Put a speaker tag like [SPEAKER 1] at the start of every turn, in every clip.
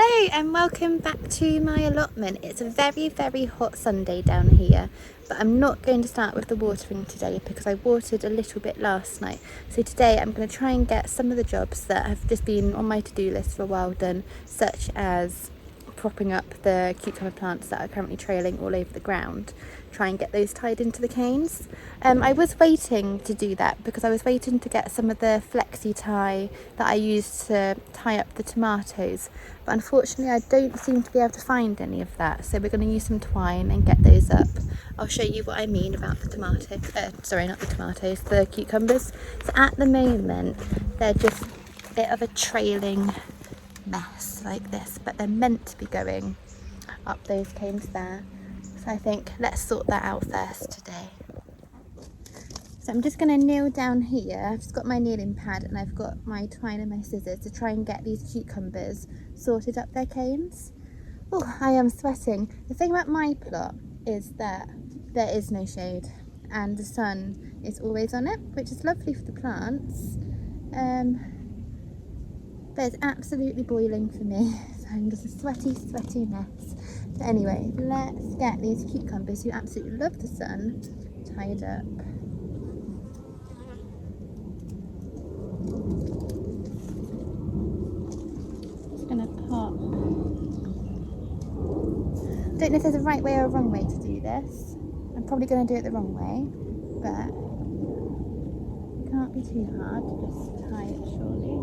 [SPEAKER 1] Hello and welcome back to my allotment. It's a very hot Sunday down here, but I'm not going to start with the watering today because I watered a little bit last night. So today I'm going to try and get some of the jobs that have just been on my to-do list for a while done, such as propping up the cucumber plants that are currently trailing all over the ground. Try and get those tied into the canes. I was waiting to do that because I was waiting to get some of the flexi tie that I used to tie up the tomatoes, but unfortunately I don't seem to be able to find any of that, so we're going to use some twine and get those up. I'll show you what I mean about the the cucumbers. So at the moment they're just a bit of a trailing mess like this, but they're meant to be going up those canes there. So I think let's sort that out first today. So I'm just going to kneel down here. I've just got my kneeling pad and I've got my twine and my scissors to try and get these cucumbers sorted up their canes. Oh, I am sweating. The thing about my plot is that there is no shade and the sun is always on it, which is lovely for the plants. But it's absolutely boiling for me, so I'm just a sweaty mess. But anyway, let's get these cucumbers, who absolutely love the sun, tied up. Just gonna pop. Don't know if there's a right way or a wrong way to do this. I'm probably gonna do it the wrong way, but it can't be too hard to just tie it surely.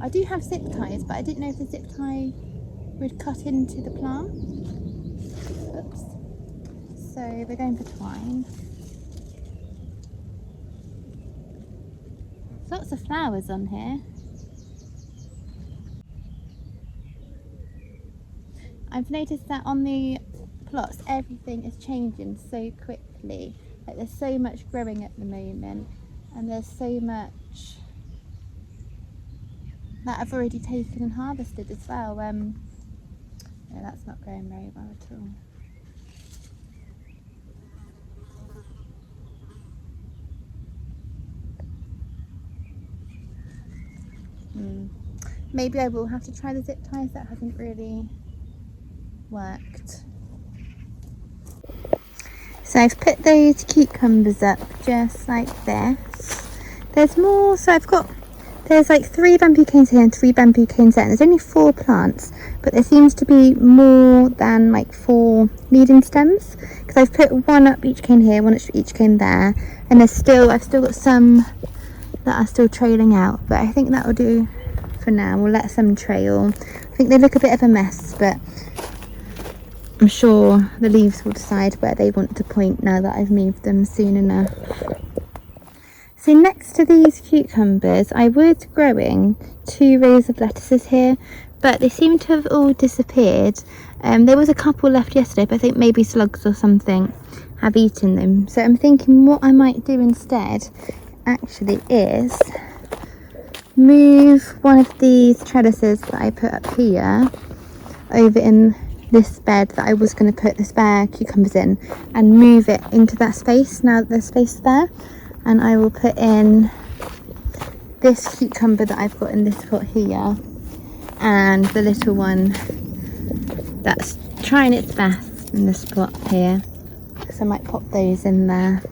[SPEAKER 1] I do have zip ties, but I didn't know if the zip tie would cut into the plant. Oops. So we're going for twine. There's lots of flowers on here. I've noticed that on the plots everything is changing so quickly. Like there's so much growing at the moment, and there's so much that I've already taken and harvested as well. No, that's not going very well at all. Maybe I will have to try the zip ties. That hasn't really worked. So I've put those cucumbers up just like this. There's more, so there's like 3 bamboo canes here and 3 bamboo canes there, and there's only 4 plants, but there seems to be more than like 4 leading stems, because I've put 1 up each cane here, 1 up each cane there, and I've still got some that are still trailing out, but I think that will do for now. We'll let some trail. I think they look a bit of a mess, but I'm sure the leaves will decide where they want to point now that I've moved them soon enough. So next to these cucumbers, I was growing 2 rows of lettuces here, but they seem to have all disappeared. There was a couple left yesterday, but I think maybe slugs or something have eaten them. So I'm thinking what I might do instead actually is move one of these trellises that I put up here over in this bed that I was going to put the spare cucumbers in, and move it into that space now that there's space there. And I will put in this cucumber that I've got in this pot here, and the little one that's trying its best in this pot here. So I might pop those in there.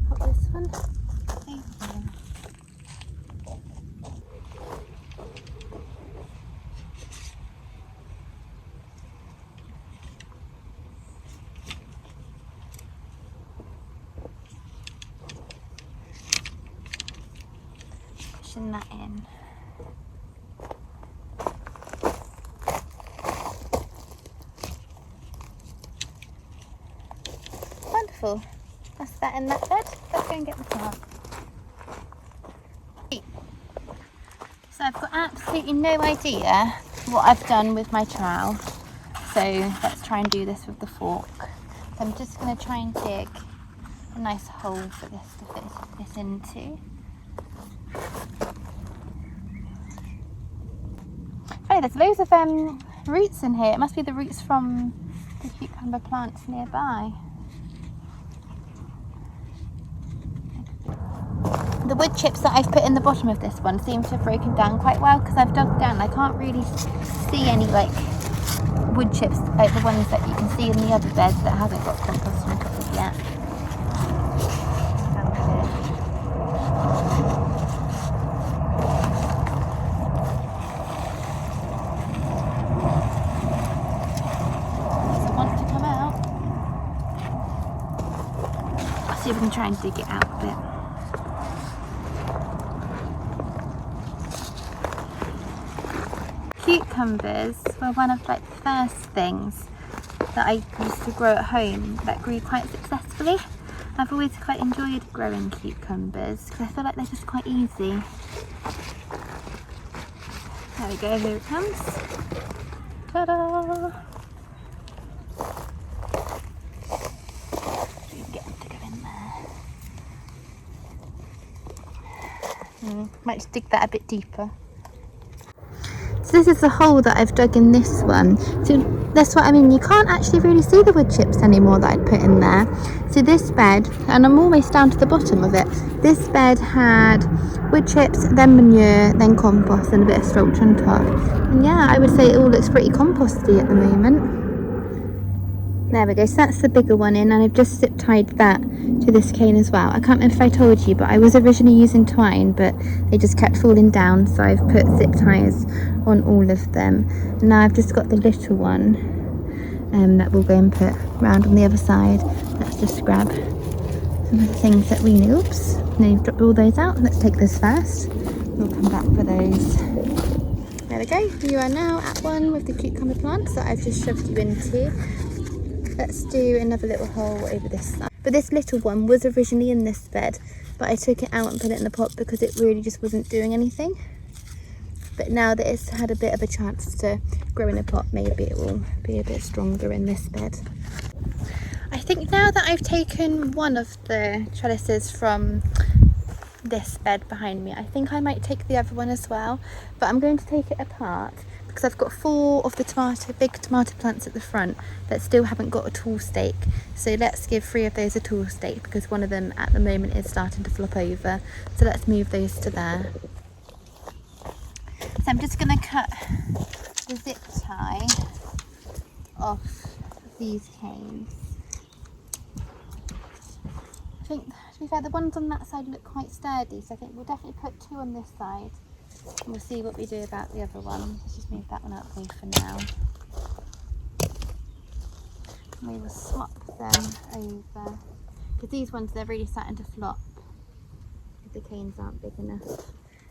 [SPEAKER 1] Pop this one over. Pushing that in. Wonderful. That's that in that bed. Let's go and get the plant. So I've got absolutely no idea what I've done with my trowel. So let's try and do this with the fork. So I'm just going to try and dig a nice hole for this to fit this into. Oh, there's loads of roots in here. It must be the roots from the cucumber plants nearby. The wood chips that I've put in the bottom of this one seem to have broken down quite well because I've dug down. I can't really see any like wood chips like the ones that you can see in the other beds that hasn't got compost on top of yet. Does it want to come out? I'll see if we can try and dig it out a bit. Cucumbers were one of like the first things that I used to grow at home that grew quite successfully. I've always quite enjoyed growing cucumbers because I feel like they're just quite easy. There we go, here it comes. Ta-da! Get them to go in there. Might just dig that a bit deeper. So this is the hole that I've dug in this one. So that's what I mean, you can't actually really see the wood chips anymore that I'd put in there. So this bed, and I'm almost down to the bottom of it, this bed had wood chips, then manure, then compost and a bit of mulch on top. And yeah, I would say it all looks pretty composty at the moment. There we go, so that's the bigger one in, and I've just zip tied that to this cane as well. I can't remember if I told you, but I was originally using twine, but they just kept falling down, so I've put zip ties on all of them. And now I've just got the little one that we'll go and put round on the other side. Let's just grab some of the things that we need. Oops, now you've dropped all those out. Let's take this first. We'll come back for those. There we go, you are now at one with the cucumber plants that I've just shoved you into. Let's do another little hole over this side. But this little one was originally in this bed, but I took it out and put it in the pot because it really just wasn't doing anything. But now that it's had a bit of a chance to grow in a pot, maybe it will be a bit stronger in this bed. I think now that I've taken one of the trellises from this bed behind me, I think I might take the other one as well, but I'm going to take it apart because I've got 4 of the big tomato plants at the front that still haven't got a tall stake. So let's give 3 of those a tall stake because one of them at the moment is starting to flop over. So let's move those to there. So I'm just going to cut the zip tie off these canes. I think, to be fair, the ones on that side look quite sturdy, so I think we'll definitely put 2 on this side. And we'll see what we do about the other one. Let's just move that one out of the way for now. And we will swap them over. Because these ones, they're really starting to flop. If the canes aren't big enough.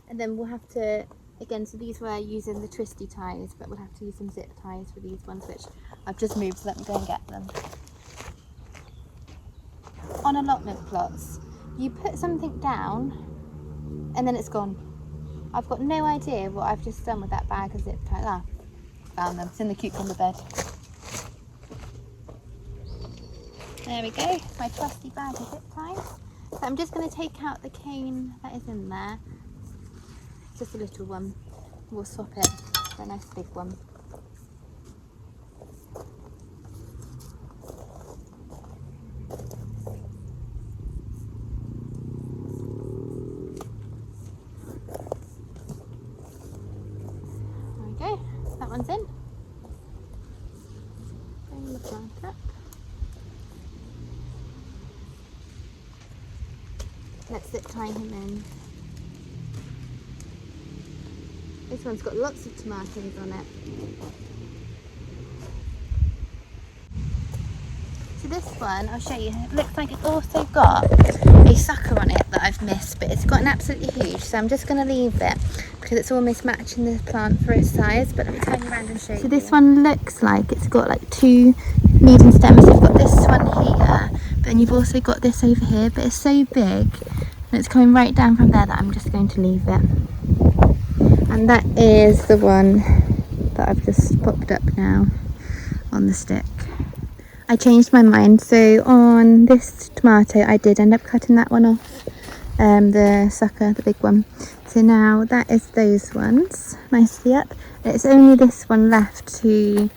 [SPEAKER 1] And then we'll have to, again, so these were using the twisty ties, but we'll have to use some zip ties for these ones, which I've just moved, so let me go and get them. On allotment plots, you put something down and then it's gone. I've got no idea what I've just done with that bag of zip ties. Ah, found them. It's in the cucumber bed. There we go, my trusty bag of zip ties. So I'm just going to take out the cane that is in there. It's just a little one. We'll swap it for a nice big one. That one's in. Bring the plant up. Let's zip tie him in. This one's got lots of tomatoes on it. So this one, I'll show you, it looks like it's also got a sucker on it that I've missed, but it's gotten absolutely huge, so I'm just going to leave it because it's almost matching the plant for its size. But let me turn you around and show you. So this one looks like it's got like 2 leading stems. You've got this one here, but then you've also got this over here, but it's so big and it's coming right down from there that I'm just going to leave it. And that is the one that I've just popped up now on the stick. I changed my mind, so on this tomato I did end up cutting that one off, the sucker, the big one. So now that is those ones nicely up, It's only this one left to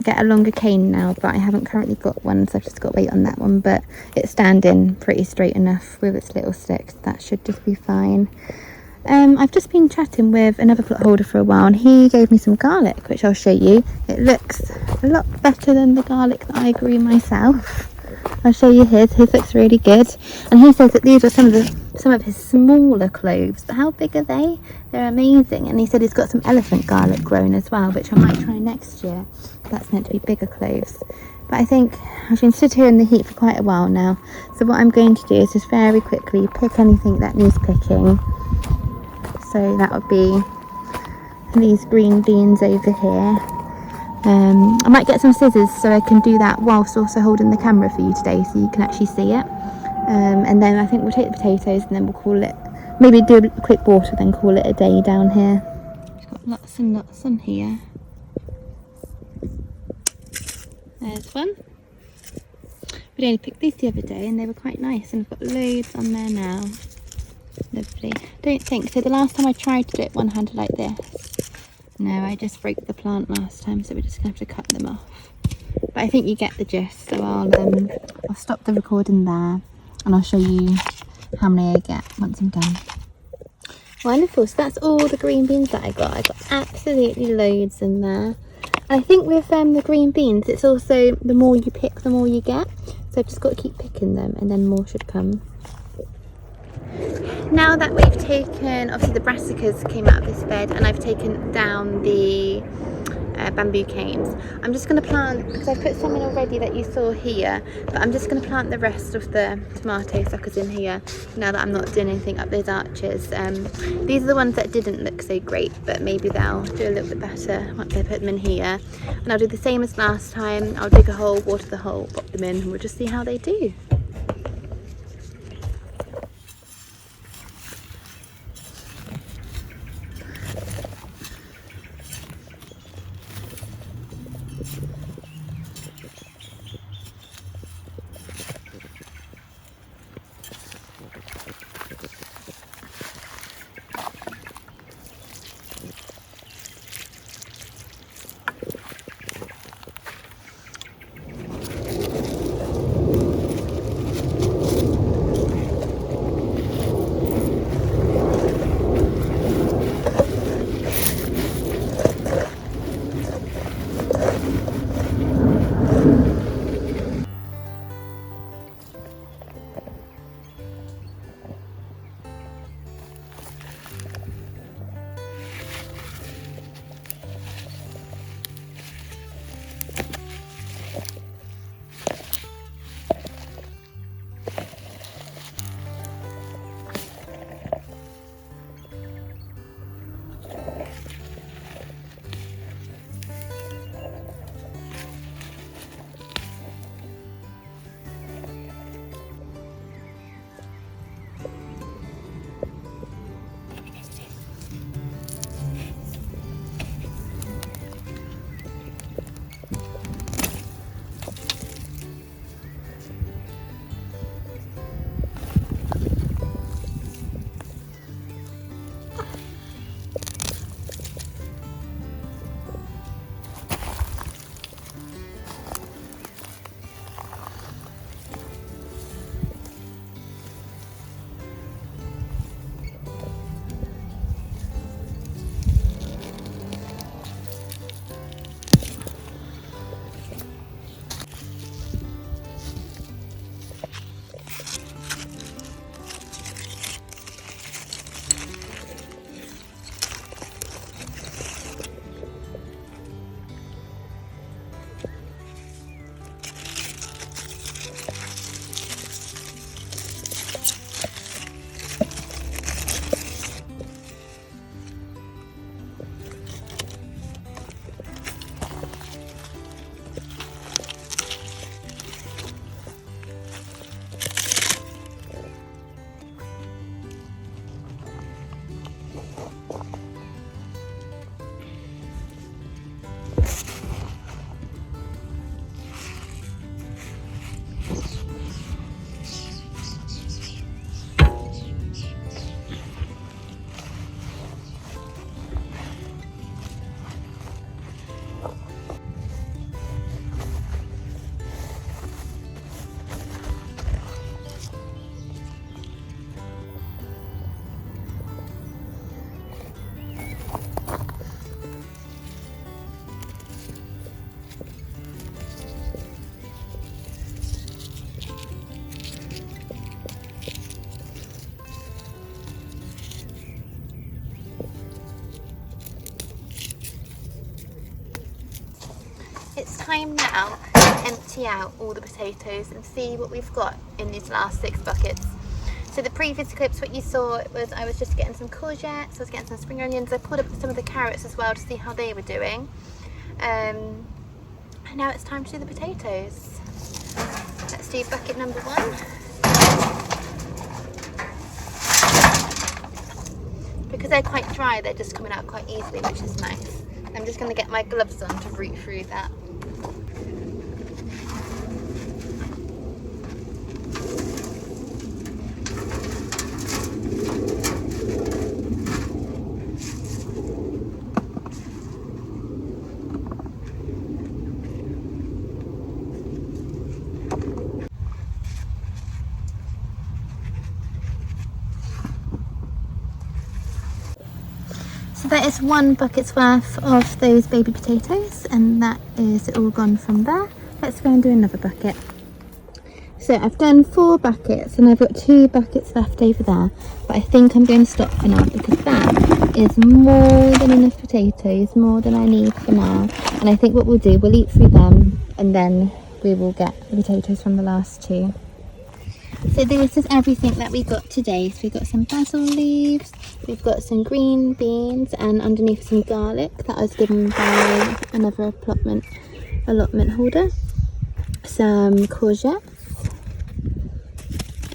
[SPEAKER 1] get a longer cane now, but I haven't currently got one, so I've just got to wait on that one. But it's standing pretty straight enough with its little sticks. That should just be fine. I've just been chatting with another plot holder for a while, and he gave me some garlic, which I'll show you. It looks a lot better than the garlic that I grew myself. I'll show you his. His looks really good, and he says that these are some of his smaller cloves. But how big are they? They're amazing. And he said he's got some elephant garlic grown as well, which I might try next year. That's meant to be bigger cloves. But I think I've been stood here in the heat for quite a while now, so what I'm going to do is just very quickly pick anything that needs picking. So that would be these green beans over here. I might get some scissors so I can do that whilst also holding the camera for you today, so you can actually see it. And then I think we'll take the potatoes and then we'll call it, maybe do a quick water, then call it a day down here. We've got lots and lots on here. There's one. We only picked these the other day and they were quite nice, and I've got loads on there now. Lovely. Don't think so. The last time I tried to do it one-handed like this, no, I just broke the plant last time, so we're just gonna have to cut them off. But I think you get the gist, so I'll stop the recording there and I'll show you how many I get once I'm done. Wonderful. So that's all the green beans that I got. I got absolutely loads in there. And I think with the green beans, it's also the more you pick, the more you get. So I've just got to keep picking them, and then more should come. Now that we've taken, obviously the brassicas came out of this bed, and I've taken down the bamboo canes, I'm just going to plant, because I've put some in already that you saw here, but I'm just going to plant the rest of the tomato suckers in here now that I'm not doing anything up those arches. These are the ones that didn't look so great, but maybe they'll do a little bit better once I put them in here. And I'll do the same as last time. I'll dig a hole, water the hole, pop them in, and we'll just see how they do. it's time now to empty out all the potatoes and see what we've got in these last 6 buckets. So the previous clips, what you saw was I was just getting some courgettes, I was getting some spring onions, I pulled up some of the carrots as well to see how they were doing. And now it's time to do the potatoes. Let's do bucket number 1. Because they're quite dry, they're just coming out quite easily, which is nice. I'm just going to get my gloves on to root through that. So that is 1 bucket's worth of those baby potatoes, and that is all gone from there. Let's go and do another bucket. So I've done 4 buckets and I've got 2 buckets left over there, but I think I'm going to stop for now because that is more than enough potatoes, more than I need for now. And I think what we'll do, we'll eat through them and then we will get the potatoes from the last 2. So this is everything that we got today. So we've got some basil leaves, we've got some green beans, and underneath some garlic that I was given by another allotment holder. Some courgettes,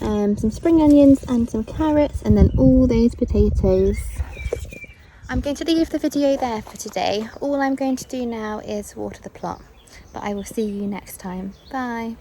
[SPEAKER 1] some spring onions and some carrots, and then all those potatoes. I'm going to leave the video there for today. All I'm going to do now is water the plot, but I will see you next time. Bye.